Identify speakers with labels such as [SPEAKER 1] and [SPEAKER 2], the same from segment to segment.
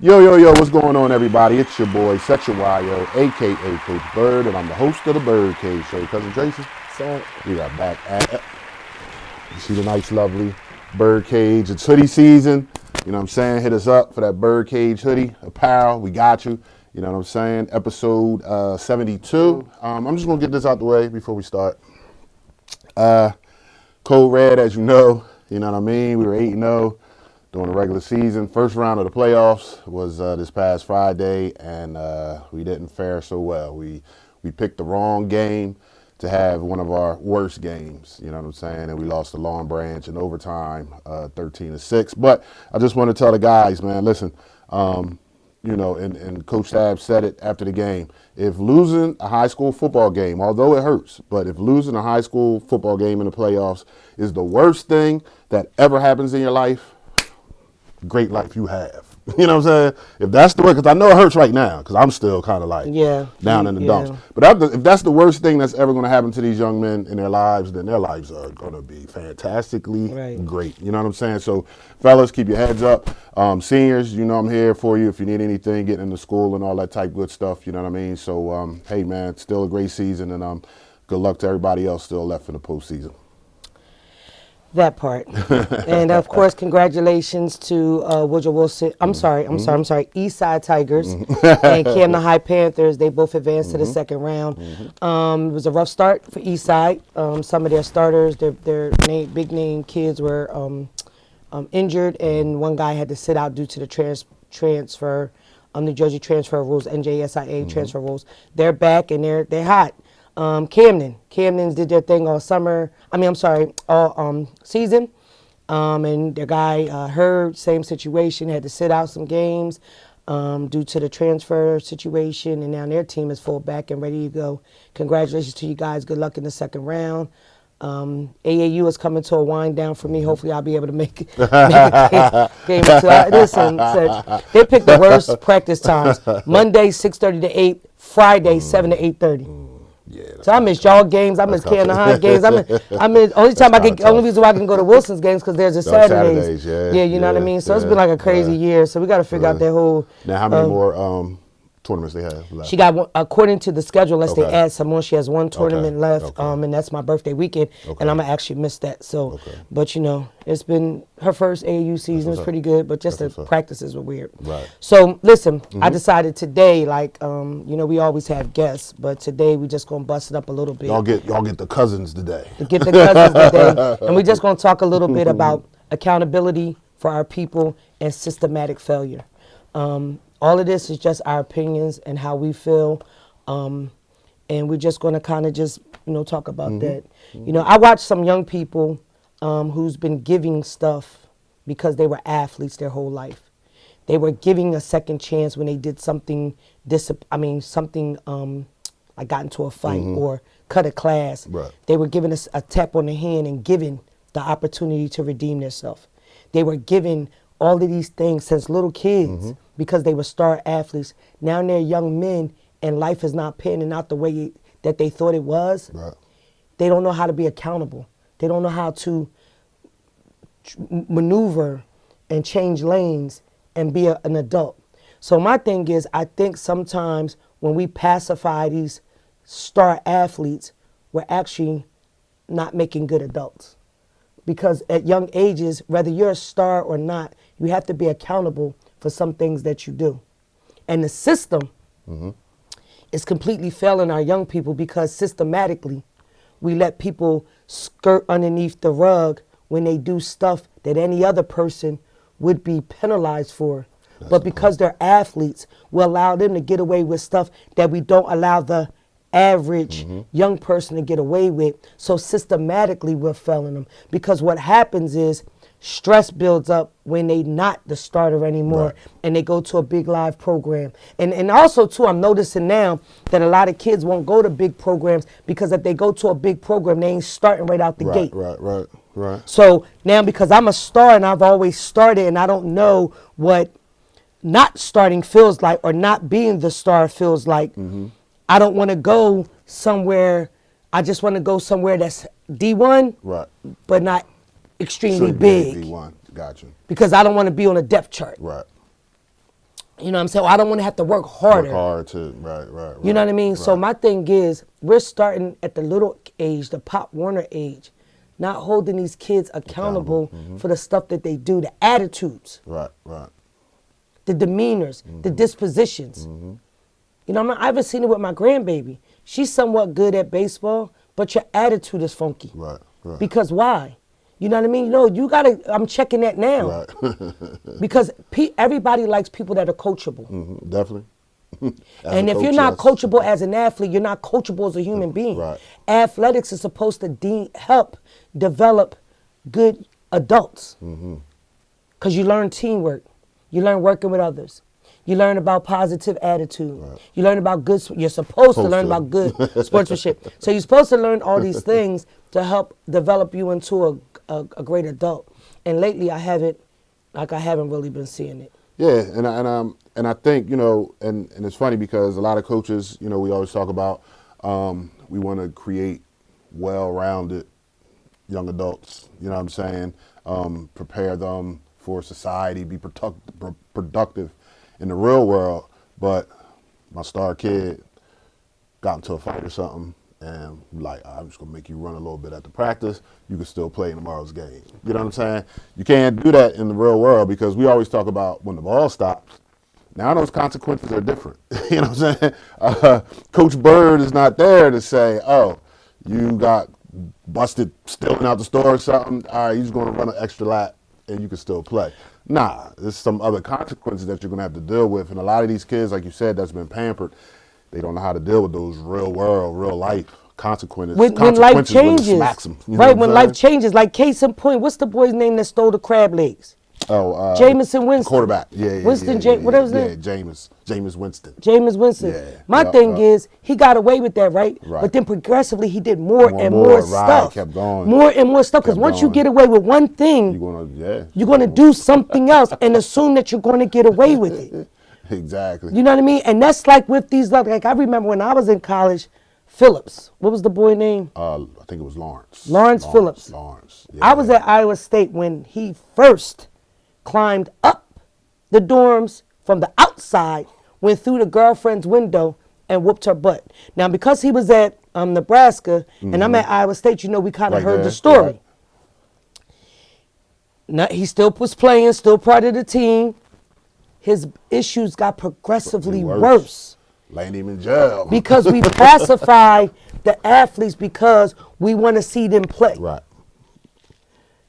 [SPEAKER 1] Yo, what's going on, everybody? It's your boy, Set Your Wire, a.k.a. Coach Bird, and I'm the host of the BYRDCAGE Show. Cousin Tracy,
[SPEAKER 2] So,
[SPEAKER 1] we are back at it. You see the nice, lovely BYRDCAGE. It's hoodie season. You know what I'm saying? Hit us up for that BYRDCAGE hoodie, apparel. We got you. You know what I'm saying? Episode 72. I'm just going to get this out the way before we start. Code Red, as you know what I mean? We were 8-0. During the regular season. First round of the playoffs was this past Friday, and we didn't fare so well. We picked the wrong game to have one of our worst games, you know what I'm saying? And we lost to Long Branch in overtime, 13-6. But I just want to tell the guys, man, listen, and Coach Stab said it after the game. If losing a high school football game, although it hurts, but if losing a high school football game in the playoffs is the worst thing that ever happens in your life, great life you have. You know what I'm saying? If that's the worst, because I know it hurts right now, because I'm still kind of like down in the dumps. But if that's the worst thing that's ever going to happen to these young men in their lives, then their lives are going to be fantastically great. You know what I'm saying? So, fellas, keep your heads up. Seniors, you know I'm here for you if you need anything, getting into school and all that type good stuff. You know what I mean? So, hey, man, it's still a great season, and good luck to everybody else still left in the postseason.
[SPEAKER 2] that part. And of course, congratulations to Woodrow Wilson. I'm sorry, Eastside Tigers and Camden High Panthers. They both advanced to the second round. It was a rough start for Eastside. Some of their starters, their big name kids were injured, and one guy had to sit out due to the transfer, New Jersey transfer rules, NJSIA transfer rules. They're back and they're hot. Camden's did their thing all season. And their guy Herb, same situation, had to sit out some games due to the transfer situation, and now their team is full back and ready to go. Congratulations to you guys. Good luck in the second round. AAU is coming to a wind down for me. Hopefully I'll be able to make a game or two. Listen, they picked the worst practice times. Monday, 6:30 to 8. Friday, 7 to 8:30.
[SPEAKER 1] Yeah,
[SPEAKER 2] so I miss y'all games. I miss Camden High games. Only reason why I can go to Wilson's games because there's a Saturdays. You know what I mean. So it's been like a crazy year. So we got to figure out that whole.
[SPEAKER 1] Now, how many more tournaments they have left?
[SPEAKER 2] She got one, according to the schedule, unless they add some more. She has one tournament left, and that's my birthday weekend, and I'm gonna actually miss that. So, but it's been her first AAU season. It's pretty good, but just the practices were weird.
[SPEAKER 1] Right.
[SPEAKER 2] So listen, I decided today, we always have guests, but today we just gonna bust it up a little bit.
[SPEAKER 1] Y'all get the cousins today.
[SPEAKER 2] And we're just gonna talk a little bit about accountability for our people and systematic failure. All of this is just our opinions and how we feel, and we're just going to kind of just, talk about that. I watch some young people who's been giving stuff because they were athletes their whole life. They were giving a second chance when they did something, like got into a fight or cut a class.
[SPEAKER 1] Right.
[SPEAKER 2] They were giving us a tap on the hand and given the opportunity to redeem themselves. They were given all of these things since little kids because they were star athletes. Now they're young men and life is not panning out the way that they thought it was.
[SPEAKER 1] Right.
[SPEAKER 2] They don't know how to be accountable. They don't know how to maneuver and change lanes and be an adult. So my thing is, I think sometimes when we pacify these star athletes, we're actually not making good adults. Because at young ages, whether you're a star or not, you have to be accountable for some things that you do. And the system is completely failing our young people because systematically we let people skirt underneath the rug when they do stuff that any other person would be penalized for. But because they're athletes, we allow them to get away with stuff that we don't allow the average young person to get away with. So systematically we're failing them because what happens is stress builds up when they not the starter anymore and they go to a big live program. And also too, I'm noticing now that a lot of kids won't go to big programs because if they go to a big program, they ain't starting right out the gate.
[SPEAKER 1] Right.
[SPEAKER 2] So now because I'm a star and I've always started and I don't know what not starting feels like or not being the star feels like, I don't want to go somewhere. I just want to go somewhere that's D1, but not extremely big.
[SPEAKER 1] D1, gotcha.
[SPEAKER 2] Because I don't want to be on a depth chart.
[SPEAKER 1] Right.
[SPEAKER 2] You know what I'm saying? I don't want to have to work harder.
[SPEAKER 1] Work hard to, right.
[SPEAKER 2] You know what I mean?
[SPEAKER 1] Right.
[SPEAKER 2] So my thing is, we're starting at the little age, the Pop Warner age, not holding these kids accountable for the stuff that they do, the attitudes.
[SPEAKER 1] Right.
[SPEAKER 2] The demeanors, the dispositions. You know, I haven't seen it with my grandbaby. She's somewhat good at baseball, but your attitude is funky.
[SPEAKER 1] Right.
[SPEAKER 2] Because why? You know what I mean? No, you gotta, I'm checking that now.
[SPEAKER 1] Right.
[SPEAKER 2] Because everybody likes people that are coachable.
[SPEAKER 1] Definitely.
[SPEAKER 2] And if you're not coachable as an athlete, you're not coachable as a human being.
[SPEAKER 1] Right.
[SPEAKER 2] Athletics is supposed to help develop good adults. Because you learn teamwork. You learn working with others. You learn about positive attitude. Right. You learn about good, you're supposed to learn about good sportsmanship. So you're supposed to learn all these things to help develop you into a great adult. And lately I haven't really been seeing it.
[SPEAKER 1] Yeah, and I think, you know, and it's funny because a lot of coaches, you know, we always talk about we want to create well-rounded young adults, you know what I'm saying, prepare them for society, be productive in the real world. But my star kid got into a fight or something, and like, I'm just gonna make you run a little bit at the practice. You can still play in tomorrow's game. You know what I'm saying? You can't do that in the real world because we always talk about when the ball stops. Now those consequences are different. You know what I'm saying? Coach Bird is not there to say, oh, you got busted stealing out the store or something. All right, you're just gonna run an extra lap and you can still play. Nah, there's some other consequences that you're gonna have to deal with. And a lot of these kids, like you said, that's been pampered, they don't know how to deal with those real world, real life consequences.
[SPEAKER 2] When life changes,
[SPEAKER 1] when them,
[SPEAKER 2] right? When life changes, like case in point, what's the boy's name that stole the crab legs?
[SPEAKER 1] Oh,
[SPEAKER 2] Jamison Winston.
[SPEAKER 1] Quarterback. Yeah.
[SPEAKER 2] Winston, whatever his name?
[SPEAKER 1] Yeah, Jameis Winston.
[SPEAKER 2] Jameis Winston.
[SPEAKER 1] Yeah.
[SPEAKER 2] My thing is, he got away with that, right? But then progressively, he did more and more stuff.
[SPEAKER 1] Kept going.
[SPEAKER 2] More and more stuff. Because once you get away with one thing, you're gonna do something else and assume that you're gonna get away with it.
[SPEAKER 1] Exactly.
[SPEAKER 2] You know what I mean? And that's like with these, like I remember when I was in college, Phillips. What was the boy name?
[SPEAKER 1] I think it was Lawrence.
[SPEAKER 2] Lawrence Phillips.
[SPEAKER 1] Lawrence. Yeah.
[SPEAKER 2] I was at Iowa State when he first climbed up the dorms from the outside, went through the girlfriend's window and whooped her butt. Now, because he was at Nebraska and I'm at Iowa State, you know, we kind of heard the story.
[SPEAKER 1] Right.
[SPEAKER 2] Now, he still was playing, still part of the team. His issues got progressively worse.
[SPEAKER 1] Landed him in jail.
[SPEAKER 2] Because we pacify the athletes because we want to see them play.
[SPEAKER 1] Right.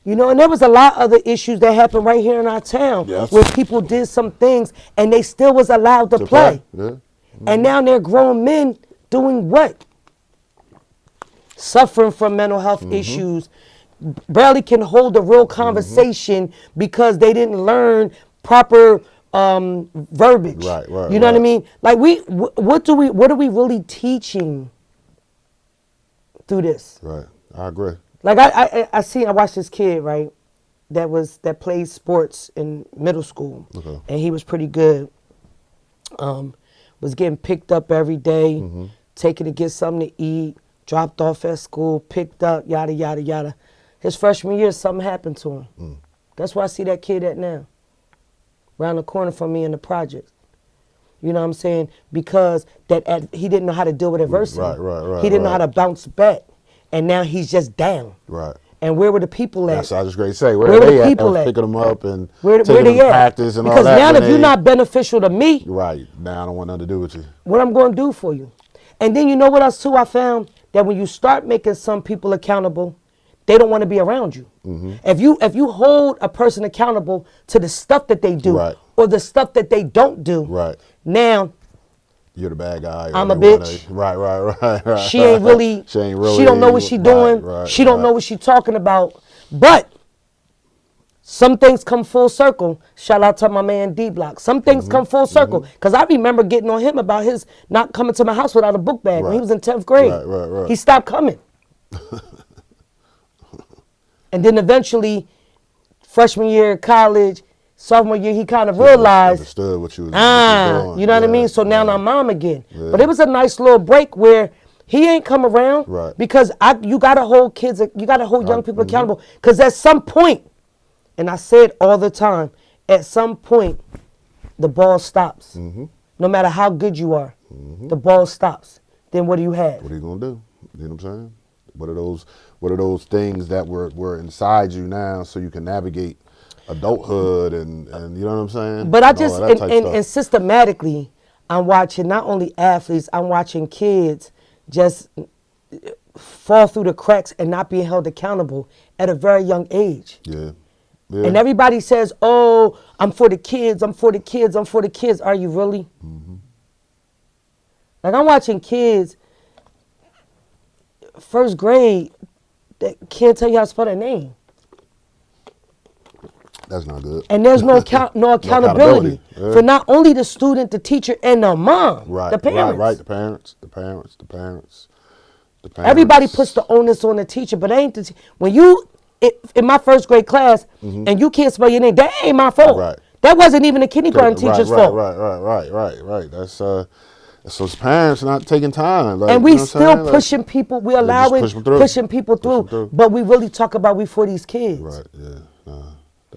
[SPEAKER 2] You know, and there was a lot of other issues that happened right here in our town where people did some things and they still was allowed to play.
[SPEAKER 1] Yeah.
[SPEAKER 2] And now they're grown men doing what? Suffering from mental health issues, barely can hold a real conversation because they didn't learn proper verbiage.
[SPEAKER 1] Right.
[SPEAKER 2] You know what I mean? Like what are we really teaching through this?
[SPEAKER 1] Right. I agree.
[SPEAKER 2] Like I watched this kid, right, that played sports in middle school, and he was pretty good. Was getting picked up every day, taken to get something to eat, dropped off at school, picked up, yada yada yada. His freshman year, something happened to him. That's where I see that kid at now, around the corner from me in the projects. You know what I'm saying? Because he didn't know how to deal with adversity.
[SPEAKER 1] Right.
[SPEAKER 2] He didn't know how to bounce back. And now he's just down.
[SPEAKER 1] Right.
[SPEAKER 2] And where were the people at?
[SPEAKER 1] That's what I was just going to say. Where are they at? Picking them up and
[SPEAKER 2] where
[SPEAKER 1] taking them to practice and all that.
[SPEAKER 2] Because now if you're not beneficial to me.
[SPEAKER 1] Right. Now I don't want nothing to do with you.
[SPEAKER 2] What I'm going to do for you. And then you know what else too I found? That when you start making some people accountable, they don't want to be around you. If you hold a person accountable to the stuff that they do or the stuff that they don't do, now
[SPEAKER 1] you're the bad guy.
[SPEAKER 2] I'm a bitch.
[SPEAKER 1] Right.
[SPEAKER 2] She ain't really. She don't know what she doing. She don't know what she talking about. But some things come full circle. Shout out to my man D Block. Some things come full circle. Because I remember getting on him about his not coming to my house without a book bag when he was in 10th grade.
[SPEAKER 1] Right.
[SPEAKER 2] He stopped coming. And then eventually, freshman year of college, sophomore year, he kind of realized,
[SPEAKER 1] understood what you was doing.
[SPEAKER 2] You know what I mean? So now I'm mom again. But it was a nice little break where he ain't come around because you got to hold kids, you got to hold young people accountable. Because at some point, and I say it all the time, at some point, the ball stops.
[SPEAKER 1] Mm-hmm.
[SPEAKER 2] No matter how good you are, the ball stops. Then what do you have?
[SPEAKER 1] What are you gonna do? You know what I'm saying? What are those things that were inside you now, so you can navigate adulthood and you know what I'm saying?
[SPEAKER 2] But I
[SPEAKER 1] And all
[SPEAKER 2] just
[SPEAKER 1] of that type stuff.
[SPEAKER 2] and systematically, I'm watching not only athletes, I'm watching kids just fall through the cracks and not being held accountable at a very young age.
[SPEAKER 1] Yeah.
[SPEAKER 2] And everybody says, "Oh, I'm for the kids. I'm for the kids. I'm for the kids." Are you really? Like I'm watching kids, first grade, that can't tell you how to spell their name.
[SPEAKER 1] That's not good.
[SPEAKER 2] And there's no accountability
[SPEAKER 1] Yeah.
[SPEAKER 2] for not only the student, the teacher, and the mom,
[SPEAKER 1] Right,
[SPEAKER 2] the parents.
[SPEAKER 1] right. The parents.
[SPEAKER 2] Everybody puts the onus on the teacher, but ain't when you in my first grade class and you can't spell your name, that ain't my fault.
[SPEAKER 1] Right.
[SPEAKER 2] That wasn't even a kindergarten teacher's fault.
[SPEAKER 1] Right. That's so it's parents not taking time. Like,
[SPEAKER 2] And we
[SPEAKER 1] you know what I'm
[SPEAKER 2] still
[SPEAKER 1] saying?
[SPEAKER 2] pushing people. We allowing pushing people through, but we really talk about we for these kids.
[SPEAKER 1] Right. Yeah.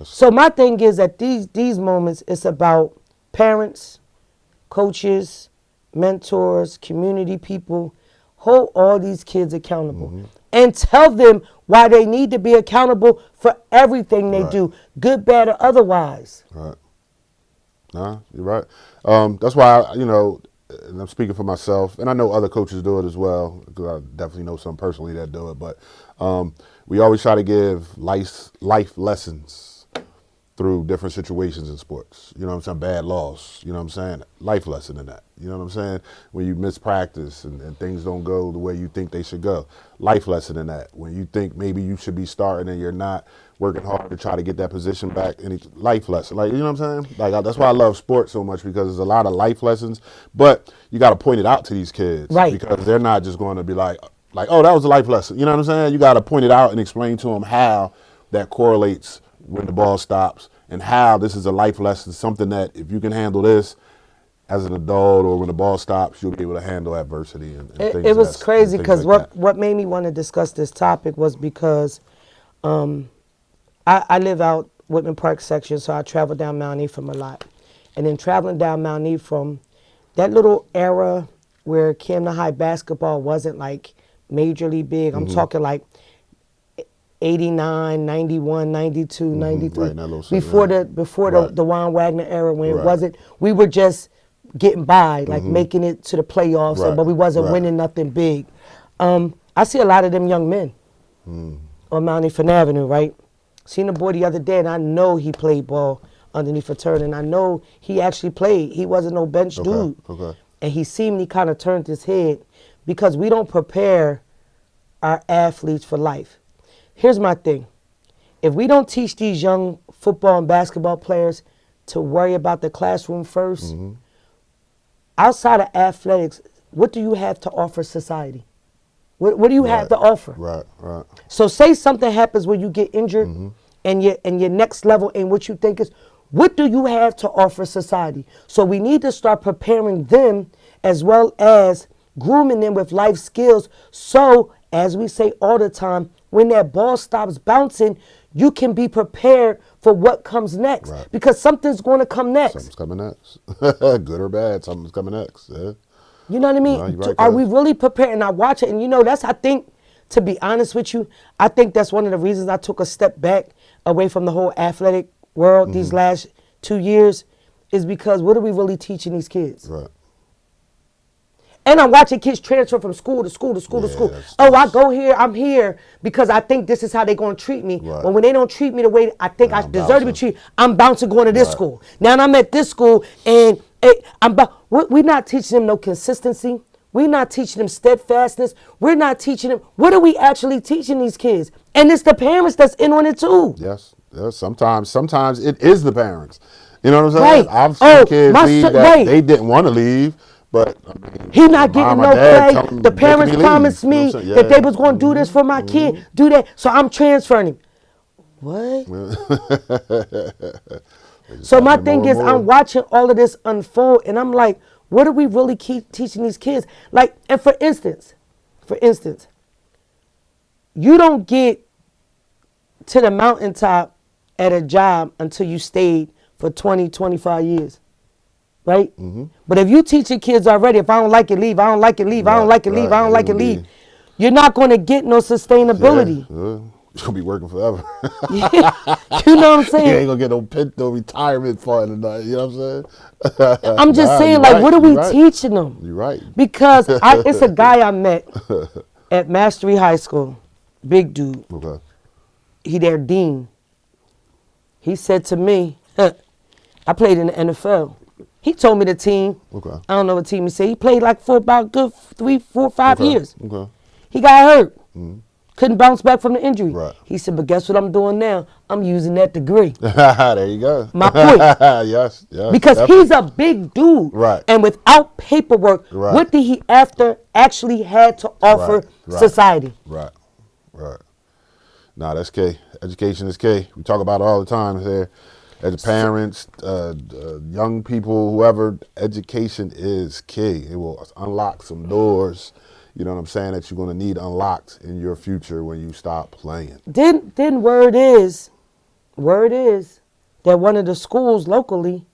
[SPEAKER 2] So my thing is that these moments, it's about parents, coaches, mentors, community people. Hold all these kids accountable and tell them why they need to be accountable for everything they do, good, bad, or otherwise.
[SPEAKER 1] Right. Nah, you're right. That's why, and I'm speaking for myself, and I know other coaches do it as well, because I definitely know some personally that do it, but we always try to give life lessons through different situations in sports. You know what I'm saying? Bad loss, you know what I'm saying? Life lesson in that. You know what I'm saying? When you miss practice and things don't go the way you think they should go. Life lesson in that. When you think maybe you should be starting and you're not working hard to try to get that position back. Life lesson. Like, you know what I'm saying? Like, that's why I love sports so much, because there's a lot of life lessons. But you got to point it out to these kids.
[SPEAKER 2] Right.
[SPEAKER 1] Because they're not just going to be like, oh, that was a life lesson. You know what I'm saying? You got to point it out and explain to them how that correlates when the ball stops, and how this is a life lesson, something that if you can handle this as an adult or when the ball stops, you'll be able to handle adversity and things.
[SPEAKER 2] It was crazy because
[SPEAKER 1] like
[SPEAKER 2] what made me want to discuss this topic was because I live out Whitman Park section, so I travel down Mount Ephraim a lot. And then traveling down Mount Ephraim, that little era where Camden High basketball wasn't like majorly big, I'm talking like 89, 91, 92, 93.
[SPEAKER 1] Right,
[SPEAKER 2] before the Juan Wagner era, when it wasn't, we were just getting by, like making it to the playoffs, but we wasn't winning nothing big. I see a lot of them young men on Mount Ephraim Avenue, right? Seen a boy the other day, and I know he played ball underneath a turn, and I know he actually played. He wasn't no bench dude.
[SPEAKER 1] Okay.
[SPEAKER 2] And he seemed he kind of turned his head because we don't prepare our athletes for life. Here's my thing. If we don't teach these young football and basketball players to worry about the classroom first, outside of athletics, what do you have to offer society? What do you have to offer?
[SPEAKER 1] Right.
[SPEAKER 2] So say something happens where you get injured and your next level in what you think is, what do you have to offer society? So we need to start preparing them as well as grooming them with life skills. So, as we say all the time, when that ball stops bouncing, you can be prepared for what comes next.
[SPEAKER 1] Right.
[SPEAKER 2] Because something's going to come next.
[SPEAKER 1] Something's coming next. Good or bad, something's coming next. Yeah.
[SPEAKER 2] You know what I mean?
[SPEAKER 1] No, you're right,
[SPEAKER 2] Are we really prepared? And I watch it, and that's, I think, to be honest with you, I think that's one of the reasons I took a step back away from the whole athletic world these last 2 years, is because what are we really teaching these kids?
[SPEAKER 1] Right.
[SPEAKER 2] And I'm watching kids transfer from school to school to school to school. I go here, I'm here because I think this is how they're going to treat me.
[SPEAKER 1] Right.
[SPEAKER 2] But when they don't treat me the way I think I deserve to be treated, I'm bouncing going to this school. Now I'm at this school, and we're not teaching them no consistency. We're not teaching them steadfastness. We're not teaching them. What are we actually teaching these kids? And it's the parents that's in on it too.
[SPEAKER 1] Yes. Sometimes it is the parents. You know what I'm saying?
[SPEAKER 2] Right.
[SPEAKER 1] I've seen kids leave that they didn't want to leave. But I mean,
[SPEAKER 2] he not getting no play. The parents promised me that they was going to do this for my kid, do that. So I'm transferring him. What? So my thing is, I'm watching all of this unfold, and I'm like, what are we really keep teaching these kids? Like, and for instance, you don't get to the mountaintop at a job until you stayed for 20, 25 years. right? But if you teach your kids already, if I don't like it, leave. I don't like it, leave. I don't like it, leave. I don't like it, leave. You're not going to get no sustainability.
[SPEAKER 1] You're going to be working forever.
[SPEAKER 2] You know what I'm saying?
[SPEAKER 1] You ain't going to get no retirement fund or nothing. You know what I'm saying?
[SPEAKER 2] I'm just saying, like, what are we teaching them?
[SPEAKER 1] You're right.
[SPEAKER 2] Because it's a guy I met at Mastery High School. Big dude.
[SPEAKER 1] Okay.
[SPEAKER 2] He their dean. He said to me, I played in the NFL. He told me the team.
[SPEAKER 1] Okay.
[SPEAKER 2] I don't know what team he said. He played like for about good 3, 4, 5 years.
[SPEAKER 1] Okay.
[SPEAKER 2] He got hurt. Couldn't bounce back from the injury.
[SPEAKER 1] Right.
[SPEAKER 2] He said, but guess what I'm doing now? I'm using that degree.
[SPEAKER 1] There you go.
[SPEAKER 2] My point.
[SPEAKER 1] Yes.
[SPEAKER 2] Because he's a big dude.
[SPEAKER 1] Right.
[SPEAKER 2] And without paperwork,
[SPEAKER 1] Right.
[SPEAKER 2] what did he actually had to offer society?
[SPEAKER 1] Right. Nah, that's key. Education is key. We talk about it all the time here. As parents, young people, whoever, education is key. It will unlock some doors, you know what I'm saying, that you're going to need unlocked in your future when you stop playing.
[SPEAKER 2] Then word is that one of the schools locally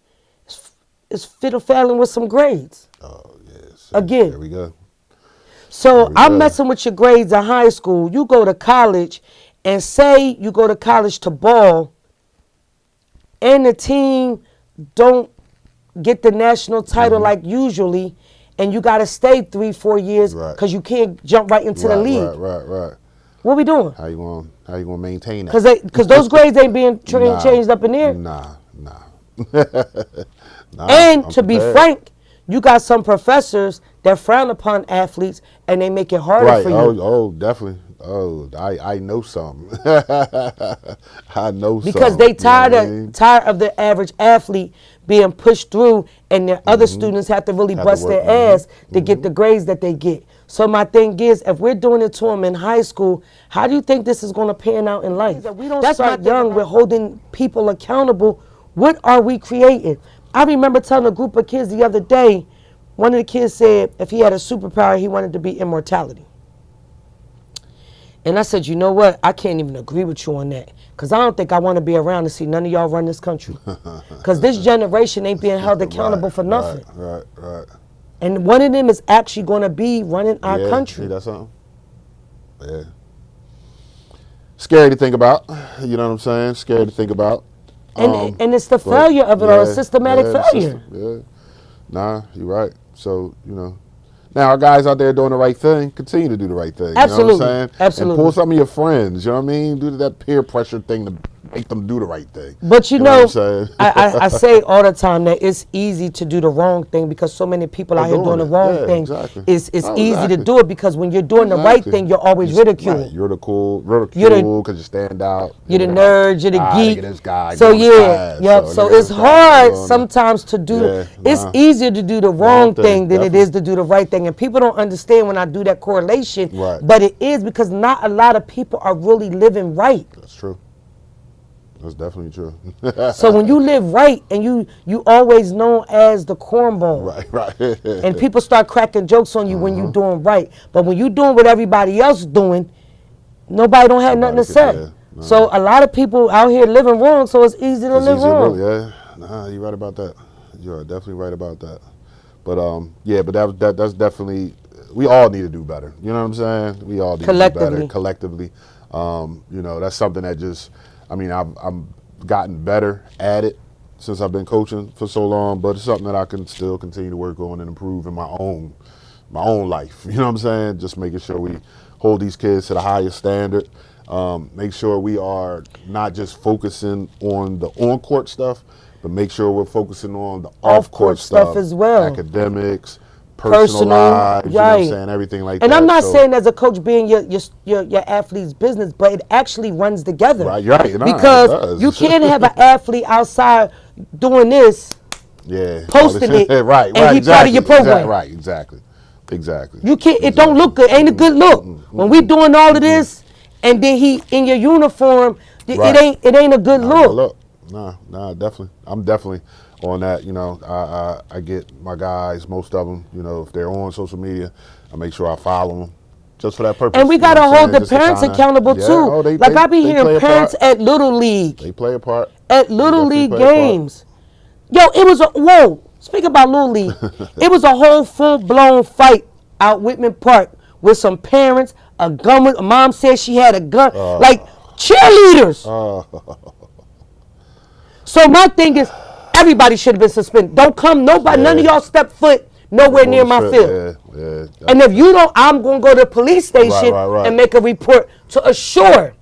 [SPEAKER 2] is fiddle-faddling with some grades.
[SPEAKER 1] Oh, yes.
[SPEAKER 2] Again.
[SPEAKER 1] There we go.
[SPEAKER 2] So I'm messing with your grades in high school. You go to college, and say you go to college to ball, and the team don't get the national title like usually, and you got to stay 3, 4 years because you can't jump right into the league.
[SPEAKER 1] Right.
[SPEAKER 2] What we doing?
[SPEAKER 1] How you gonna maintain that?
[SPEAKER 2] Because those grades ain't being changed up in there.
[SPEAKER 1] Nah.
[SPEAKER 2] And to be frank, you got some professors that frown upon athletes, and they make it harder for you.
[SPEAKER 1] Oh, definitely. Oh, I know some. I know some.
[SPEAKER 2] Because they tired of the average athlete being pushed through, and their other students have to really bust their ass to get the grades that they get. So my thing is, if we're doing it to them in high school, how do you think this is going to pan out in life? We don't start young. We're holding people accountable. What are we creating? I remember telling a group of kids the other day, one of the kids said if he had a superpower, he wanted to be immortality. And I said, you know what? I can't even agree with you on that. Because I don't think I want to be around to see none of y'all run this country. Because this generation ain't being held accountable for nothing.
[SPEAKER 1] Right.
[SPEAKER 2] And one of them is actually going to be running our country.
[SPEAKER 1] See, that's something. Yeah. Scary to think about. You know what I'm saying? Scary to think about.
[SPEAKER 2] And it's the failure of it, or a systematic failure.
[SPEAKER 1] Nah, you're right. So, you know. Now, our guys out there doing the right thing, continue to do the right thing.
[SPEAKER 2] Absolutely.
[SPEAKER 1] You know what I'm saying?
[SPEAKER 2] Absolutely.
[SPEAKER 1] And pull some of your friends, you know what I mean? Do that peer pressure thing to make them do the right thing.
[SPEAKER 2] But you
[SPEAKER 1] know
[SPEAKER 2] know
[SPEAKER 1] what I'm saying?
[SPEAKER 2] I say all the time that it's easy to do the wrong thing because so many people out here doing the wrong thing.
[SPEAKER 1] Exactly.
[SPEAKER 2] It's easy to do it because when you're doing the right thing, you're always ridiculed.
[SPEAKER 1] Right. You're the cool because you stand out.
[SPEAKER 2] You're the nerd, you're the geek.
[SPEAKER 1] This guy
[SPEAKER 2] So so it's hard sometimes to do. It's easier to do the wrong thing than it is to do the right thing, and people don't understand when I do that correlation.
[SPEAKER 1] Right.
[SPEAKER 2] But it is because not a lot of people are really living right.
[SPEAKER 1] That's true. That's definitely true.
[SPEAKER 2] So when you live right and you always known as the cornball.
[SPEAKER 1] Right.
[SPEAKER 2] And people start cracking jokes on you when you doing right. But when you doing what everybody else doing, nobody don't have nothing to say. So a lot of people out here living wrong, so it's easy to live wrong.
[SPEAKER 1] You're right about that. You are definitely right about that. But but that's definitely, we all need to do better. You know what I'm saying? We all need to do better collectively. You know, that's something that just, I mean, I've gotten better at it since I've been coaching for so long, but it's something that I can still continue to work on and improve in my own life. You know what I'm saying? Just making sure we hold these kids to the highest standard. Make sure we are not just focusing on the on-court stuff, but make sure we're focusing on the off-court stuff
[SPEAKER 2] as well.
[SPEAKER 1] Academics, personal lives, you know what I'm saying, everything like that.
[SPEAKER 2] And I'm not saying as a coach being your athlete's business, but it actually runs together.
[SPEAKER 1] Right, you're right.
[SPEAKER 2] Because you can't have an athlete outside doing this, posting it,
[SPEAKER 1] right,
[SPEAKER 2] and he's part of your program.
[SPEAKER 1] Right, exactly. You
[SPEAKER 2] can't. It don't look good. Ain't a good look. When we doing all of this, and then he in your uniform, it ain't a good look.
[SPEAKER 1] Nah, definitely. I'm definitely on that. You know, I get my guys, most of them, you know, if they're on social media, I make sure I follow them just for that purpose.
[SPEAKER 2] And we got to hold the parents accountable too. I be hearing parents at Little League.
[SPEAKER 1] They play a part.
[SPEAKER 2] At Little League games. Yo, it was Speak about Little League. It was a whole full-blown fight out Whitman Park with some parents, a gun. A mom said she had a gun. Like cheerleaders. So my thing is, everybody should have been suspended. Don't come, nobody, none of y'all step foot nowhere near my field. And if you don't, I'm going to go to the police station and make a report to assure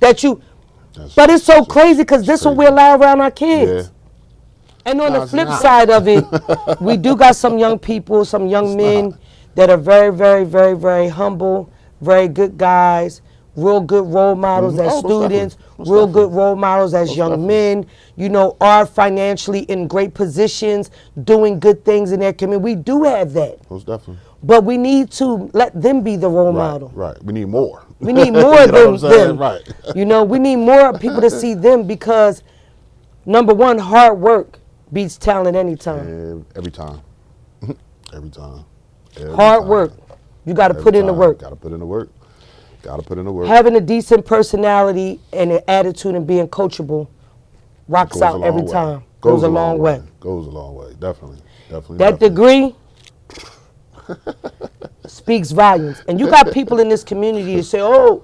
[SPEAKER 2] that you. But it's so crazy because this is what we allow around our kids. And on the flip side of it, we do got some young people, some young men that are very, very, very, very humble, very good guys, real good role models as students, real good role models as young men, you know, are financially in great positions, doing good things in their community. We do have that.
[SPEAKER 1] Most definitely.
[SPEAKER 2] But we need to let them be the role model.
[SPEAKER 1] Right. We need more.
[SPEAKER 2] We need more than them.
[SPEAKER 1] Right.
[SPEAKER 2] You know, we need more people to see them because, number one, hard work beats talent anytime.
[SPEAKER 1] Every time. Every time.
[SPEAKER 2] Hard work. You got to put in the work.
[SPEAKER 1] Got to put in the work. Got to put in the work.
[SPEAKER 2] Having a decent personality and an attitude and being coachable rocks out every time. Goes a long way.
[SPEAKER 1] Goes a long way. Definitely. Definitely.
[SPEAKER 2] That degree speaks volumes. And you got people in this community that say, oh,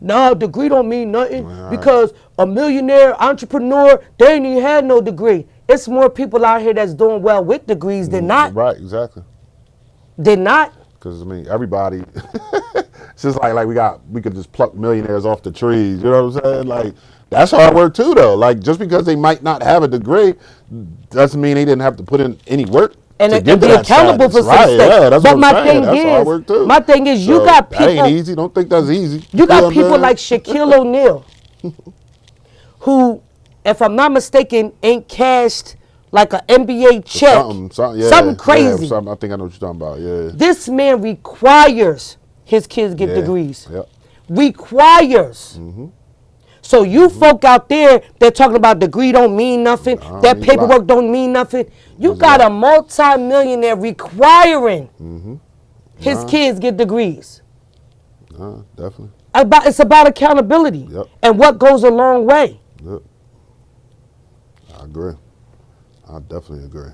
[SPEAKER 2] no, degree don't mean nothing because a millionaire entrepreneur, they ain't even had no degree. It's more people out here that's doing well with degrees than not.
[SPEAKER 1] Right, exactly.
[SPEAKER 2] Than not.
[SPEAKER 1] Because, I mean, everybody, it's just like we could just pluck millionaires off the trees, you know what I'm saying? Like, that's hard work too, though. Like, just because they might not have a degree doesn't mean they didn't have to put in any work.
[SPEAKER 2] And be accountable for some stuff.
[SPEAKER 1] Yeah, that's
[SPEAKER 2] but
[SPEAKER 1] what I'm saying. That's hard work too.
[SPEAKER 2] My thing is, you got people.
[SPEAKER 1] That ain't easy. Don't think that's easy.
[SPEAKER 2] You got people like Shaquille O'Neal, who, if I'm not mistaken, ain't cashed like an NBA check. Something crazy.
[SPEAKER 1] Yeah, I think I know what you're talking about. Yeah.
[SPEAKER 2] This man requires his kids get degrees.
[SPEAKER 1] Yep.
[SPEAKER 2] Requires. So you folk out there that talking about degree don't mean nothing, that paperwork don't mean nothing. You got a multi-millionaire requiring his kids get degrees.
[SPEAKER 1] Definitely.
[SPEAKER 2] It's about accountability and what goes a long way.
[SPEAKER 1] Yep. I agree. I definitely agree.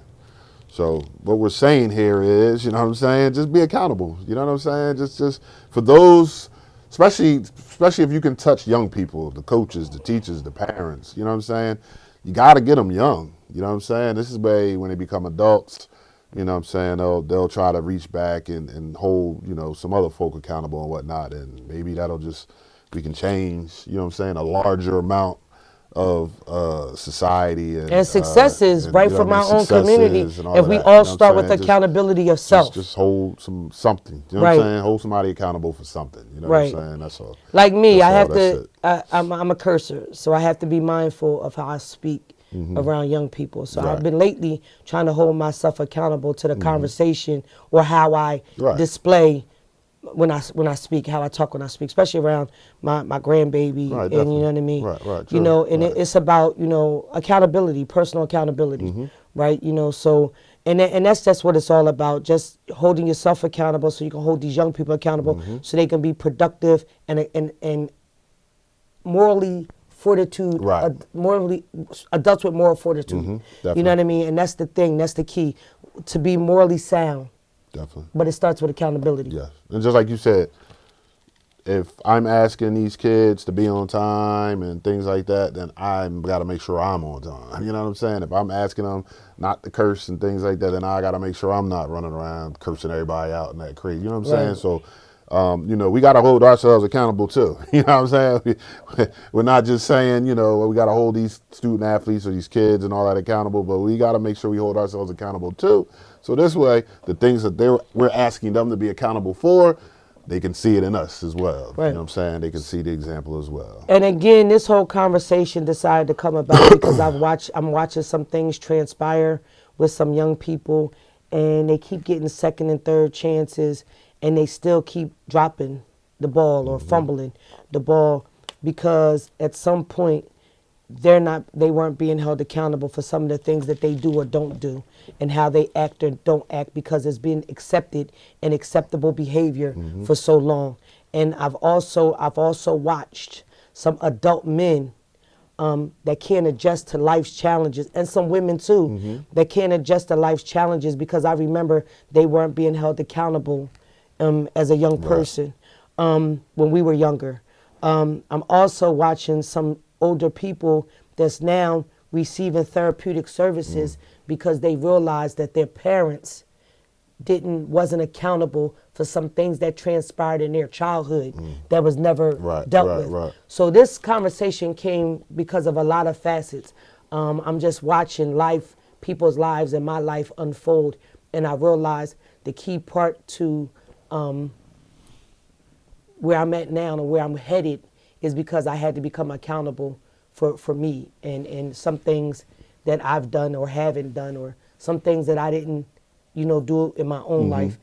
[SPEAKER 1] So what we're saying here is, you know what I'm saying, just be accountable. You know what I'm saying? Just for those, especially if you can touch young people, the coaches, the teachers, the parents, you know what I'm saying? You got to get them young. You know what I'm saying? This is where when they become adults, you know what I'm saying, they'll try to reach back and hold, you know, some other folk accountable and whatnot. And maybe we can change, you know what I'm saying, a larger amount of society and
[SPEAKER 2] successes right from our own community if we all start with accountability of self.
[SPEAKER 1] Just hold something, you know what I'm saying? Hold somebody accountable for something, you know what I'm saying? That's all.
[SPEAKER 2] Like me, I'm a cursor, so I have to be mindful of how I speak around young people. So I've been lately trying to hold myself accountable to the conversation or how I display when I speak, how I talk when I speak, especially around my grandbaby, and you know what I mean?
[SPEAKER 1] Right,
[SPEAKER 2] you know, and it's about, you know, accountability, personal accountability, right? You know, so, and that's just what it's all about, just holding yourself accountable so you can hold these young people accountable so they can be productive and morally fortitude, morally adults with moral fortitude. You know what I mean? And that's the thing, that's the key, to be morally sound.
[SPEAKER 1] Definitely.
[SPEAKER 2] But it starts with accountability.
[SPEAKER 1] Yes. And just like you said, if I'm asking these kids to be on time and things like that, then I've got to make sure I'm on time. You know what I'm saying? If I'm asking them not to curse and things like that, then I got to make sure I'm not running around cursing everybody out and that crazy. You know what I'm saying? So, you know, we got to hold ourselves accountable too. You know what I'm saying? We're not just saying, you know, we got to hold these student athletes or these kids and all that accountable, but we got to make sure we hold ourselves accountable too. So this way, the things that we're asking them to be accountable for, they can see it in us as well. You know what I'm saying? They can see the example as well.
[SPEAKER 2] And again, this whole conversation decided to come about because I'm watching some things transpire with some young people, and they keep getting second and third chances, and they still keep dropping the ball or fumbling the ball because at some point they weren't being held accountable for some of the things that they do or don't do and how they act or don't act because it's been accepted and acceptable behavior for so long. And I've also watched some adult men that can't adjust to life's challenges, and some women too that can't adjust to life's challenges, because I remember they weren't being held accountable as a young person when we were younger. I'm also watching some older people that's now receiving therapeutic services because they realized that their parents wasn't accountable for some things that transpired in their childhood that was never dealt with. So this conversation came because of a lot of facets. I'm just watching people's lives and my life unfold, and I realized the key part to where I'm at now and where I'm headed is because I had to become accountable for me and some things that I've done or haven't done, or some things that I didn't do in my own life.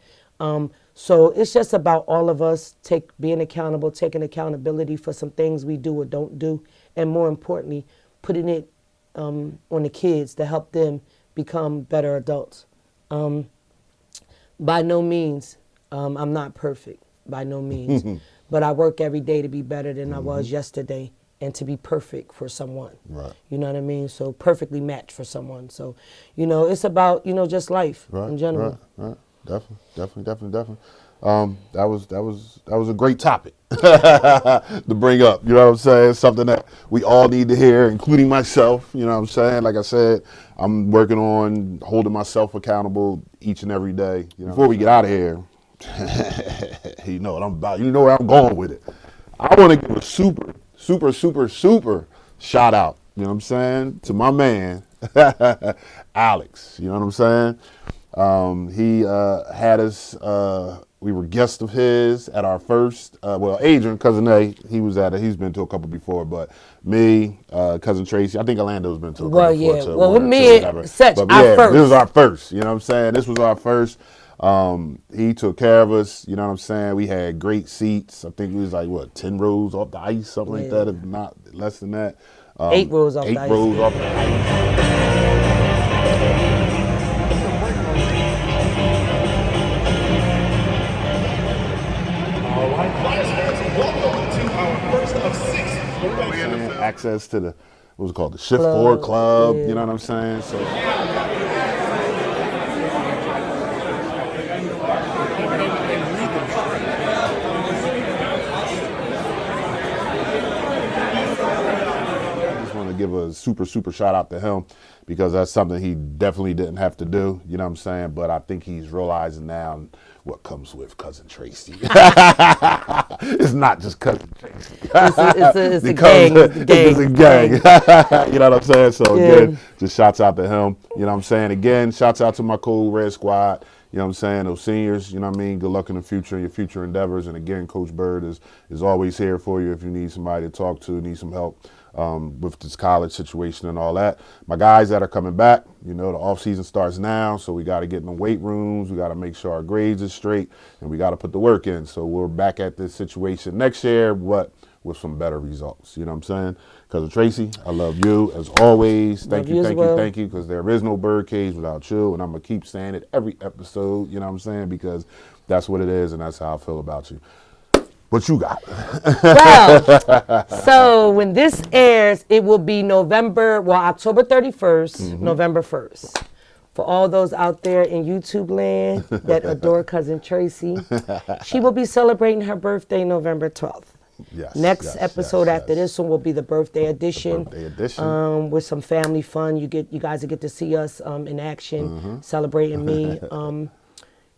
[SPEAKER 2] So it's just about all of us being accountable, taking accountability for some things we do or don't do, and more importantly, putting it on the kids to help them become better adults. By no means, I'm not perfect, by no means, but I work every day to be better than I was yesterday, and to be perfect for someone. You know what I mean? So perfectly matched for someone. So, it's about, just life in general.
[SPEAKER 1] Definitely. That was a great topic to bring up. You know what I'm saying? Something that we all need to hear, including myself. You know what I'm saying? Like I said, I'm working on holding myself accountable each and every day. Before we get out of here, you know what I'm about. You know where I'm going with it. I want to give a super shout out, you know what I'm saying, to my man, Alex, you know what I'm saying? He had us, we were guests of his at our first, Adrian, Cousin A, he's been to a couple before, but me, Cousin Tracy, I think Orlando's been to a couple before too.
[SPEAKER 2] Well, with me, such our first.
[SPEAKER 1] This was our first, you know what I'm saying? This was our first. He took care of us, you know what I'm saying? We had great seats. I think it was like, 10 rows off the ice, something like that, if not less than that.
[SPEAKER 2] 8 rows off the ice.
[SPEAKER 1] 8 rows off the ice.
[SPEAKER 3] Welcome to our first of 6.
[SPEAKER 1] Access to the, what was it called, the Shift 4 Club, you know what I'm saying? So. Give a super shout out to him, because that's something he definitely didn't have to do, you know what I'm saying? But I think he's realizing now what comes with Cousin Tracy. It's not just Cousin Tracy.
[SPEAKER 2] It's a gang.
[SPEAKER 1] It's a gang. You know what I'm saying? So again, just shouts out to him. You know what I'm saying? Again, shouts out to my Cold Red Squad. You know what I'm saying? Those seniors, you know what I mean? Good luck in the future, your future endeavors. And again, Coach Bird is always here for you if you need somebody to talk to, need some help with this college situation and all that. My guys that are coming back, the off season starts now, so we got to get in the weight rooms. We got to make sure our grades are straight, and we got to put the work in. So we're back at this situation next year, but with some better results. You know what I'm saying? Cousin Tracy, I love you as always. Thank you, because there is no Birdcage without you, and I'm going to keep saying it every episode, you know what I'm saying, because that's what it is, and that's how I feel about you. What you got?
[SPEAKER 2] Well, so when this airs, it will be October 31st, November 1st. For all those out there in YouTube land that adore Cousin Tracy, she will be celebrating her birthday November 12th. Next episode after this one will be the birthday edition. With some family fun. You guys will get to see us in action, celebrating me.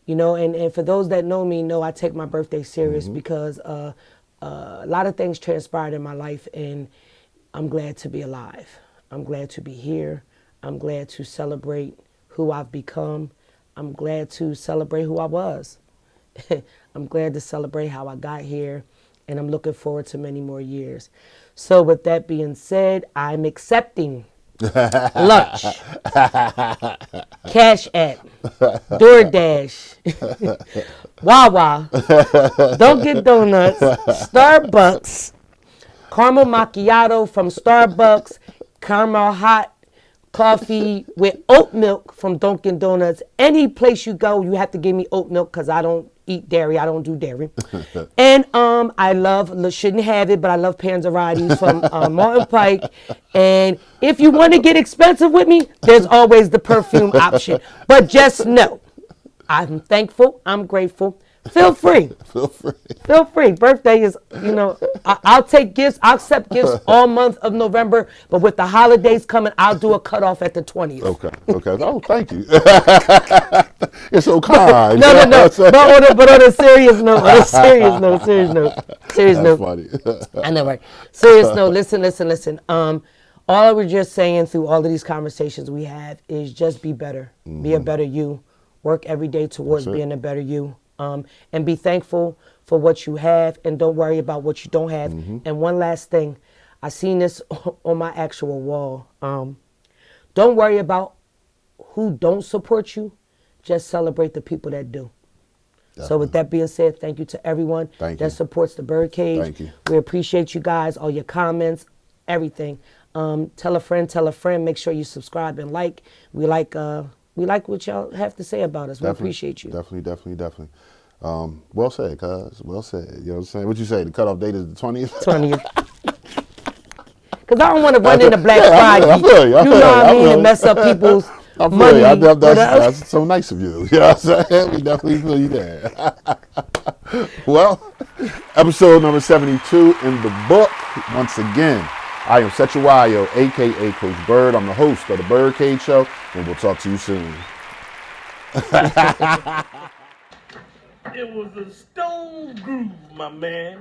[SPEAKER 2] And for those that know me, know I take my birthday serious, because a lot of things transpired in my life, and I'm glad to be alive. I'm glad to be here. I'm glad to celebrate who I've become. I'm glad to celebrate who I was. I'm glad to celebrate how I got here, and I'm looking forward to many more years. So with that being said, I'm accepting lunch, Cash App, DoorDash, Wawa, Dunkin' Donuts, Starbucks, caramel macchiato from Starbucks, caramel hot coffee with oat milk from Dunkin' Donuts. Any place you go, you have to give me oat milk because I don't eat dairy. I don't do dairy. And I shouldn't have it, but I love Panzerati's from Martin Pike. And if you want to get expensive with me, there's always the perfume option. But just know, I'm thankful. I'm grateful. Feel free.
[SPEAKER 1] Feel free.
[SPEAKER 2] Feel free. Birthday is, I'll take gifts. I'll accept gifts all month of November. But with the holidays coming, I'll do a cutoff at the 20th.
[SPEAKER 1] Okay. Oh, thank you. You're so kind.
[SPEAKER 2] No. But on a serious note,
[SPEAKER 1] That's funny.
[SPEAKER 2] I know, right? Serious note. Listen. All I was just saying through all of these conversations we have is just be better. Be a better you. Work every day towards being a better you. And be thankful for what you have, and don't worry about what you don't have. And one last thing, I seen this on my actual wall. Don't worry about who don't support you. Just celebrate the people that do. Definitely. So with that being said, thank you to everyone that supports the Birdcage.
[SPEAKER 1] Thank you.
[SPEAKER 2] We appreciate you guys, all your comments, everything. Tell a friend. Make sure you subscribe and like. We like what y'all have to say about us. We appreciate you.
[SPEAKER 1] Definitely. Well said, cuz. Well said. You know what I'm saying? What you say? The cutoff date is the 20th?
[SPEAKER 2] 20th. Because I don't want to run into Black Friday.
[SPEAKER 1] I feel you.
[SPEAKER 2] You know what I mean? And mess up people's money.
[SPEAKER 1] That's so nice of you. You know what I'm saying? We definitely feel you there. Well, episode number 72 in the book. Once again, I am Sechuayo, a.k.a. Coach Bird. I'm the host of the Birdcage Show, and we'll talk to you soon.
[SPEAKER 3] It was a stone groove, my man.